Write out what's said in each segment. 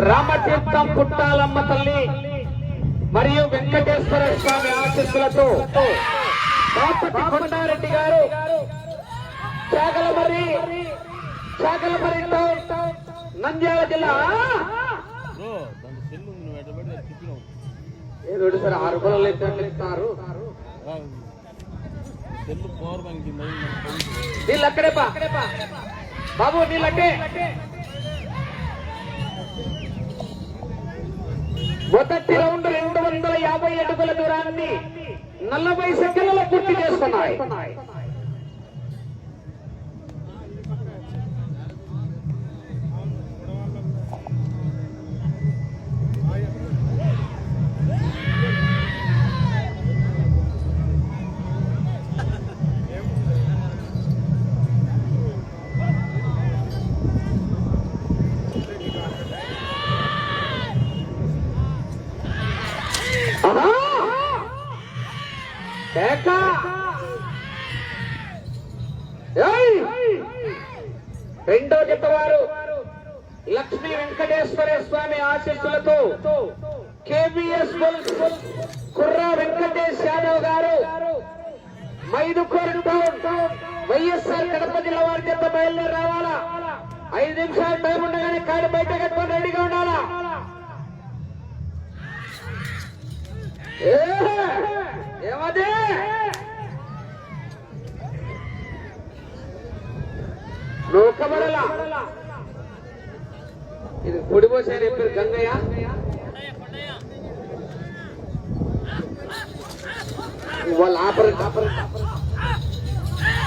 రామతీర్థం పుట్టాలమ్మ తల్లి మరియు వెంకటేశ్వర స్వామి ఆశీస్సులతో బాపతి కొండారెడ్డి గారు చాగలమర్రి టౌన్ నంద్యాల జిల్లా ఏడు సార్ 6 రూపాయలు ఇస్తారు. నీళ్ళు అక్కడే బాబు, నీళ్ళు అట్టే. మొదటి రౌండ్ 250 అడుగుల దూరాన్ని 40 సెకండ్లలో పూర్తి చేసుకున్నాయి. రెండో జత వారు లక్ష్మీ వెంకటేశ్వర స్వామి ఆశీస్సులతో కేబిఎస్ కుర్రా వెంకటేష్ యాదవ్ గారు మైదుకూరు టౌన్ వైఎస్ఆర్ కడప జిల్లా వారి చేత బయలుదేరి రావాలా. 5 నిమిషాలు టైం ఉండగానే కాడి బయట కట్టుకొని రెడీగా ఉండాలా. ఏమది లోకబడలా ఇది పొడిపోసారి చెప్పారు గంగయ్య. వాళ్ళు ఆపరండి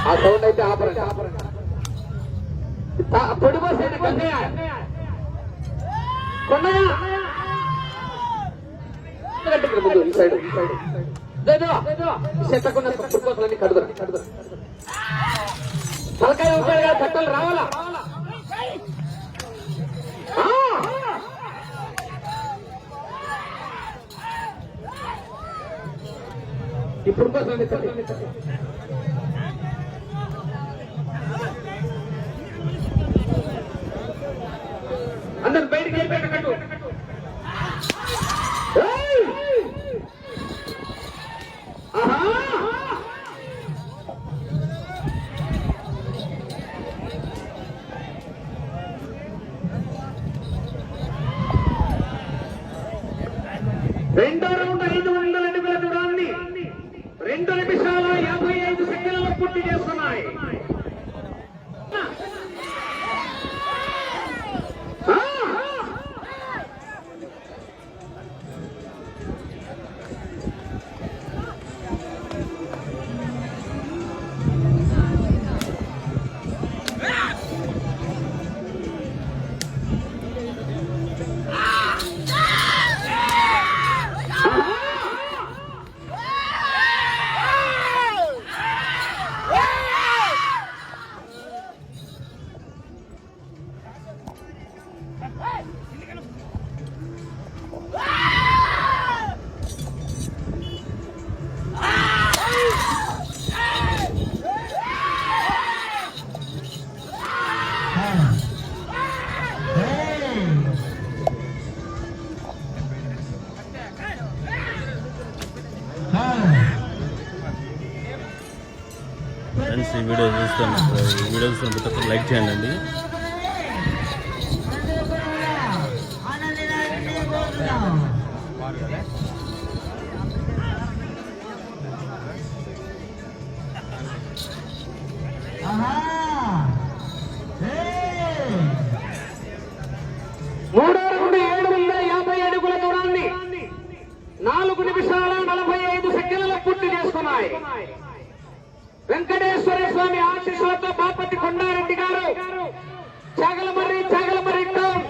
ఆ సౌండ్ అయితే ఆపరండి. పొడిపోసారి గంగయ్య కొండయ్య ముందు ఈ సైడ్ చెత్తకున్న పుట్టుకోసలన్నీ కడుగురు తలకాయ ఉపయోగ బట్టలు రావాలా. ఇప్పుడు అందరు బయటికి వెళ్ళిపోయాడు. రెండో రౌండ్ 500 అడుగుల దూరాన్ని 2 నిమిషాల 55 సెకండ్లలో పూర్తి చేస్తున్నాయి. ఫ్రెండ్స్, ఈ వీడియో చూస్తున్న ప్రతి ఒక్కరు లైక్ చేయండి. మూడో రౌండ్ 750 అడుగుల దూరాన్ని 4 నిమిషాల 45 సెకండ్లలో పూర్తి చేసుకున్నాయి. వెంకటేశ్వర స్వామి ఆశీస్సులతో బాపతి కొండారెడ్డి గారు చాగలమర్రి టౌన్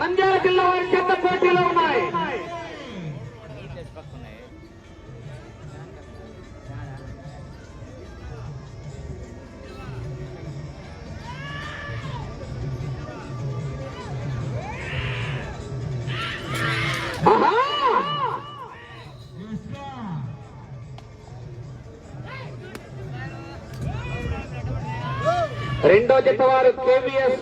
నంద్యాల జిల్లా వారి చెత్త పోటీలో ఉన్నాయి. రెండో జత వారు కేవీఎస్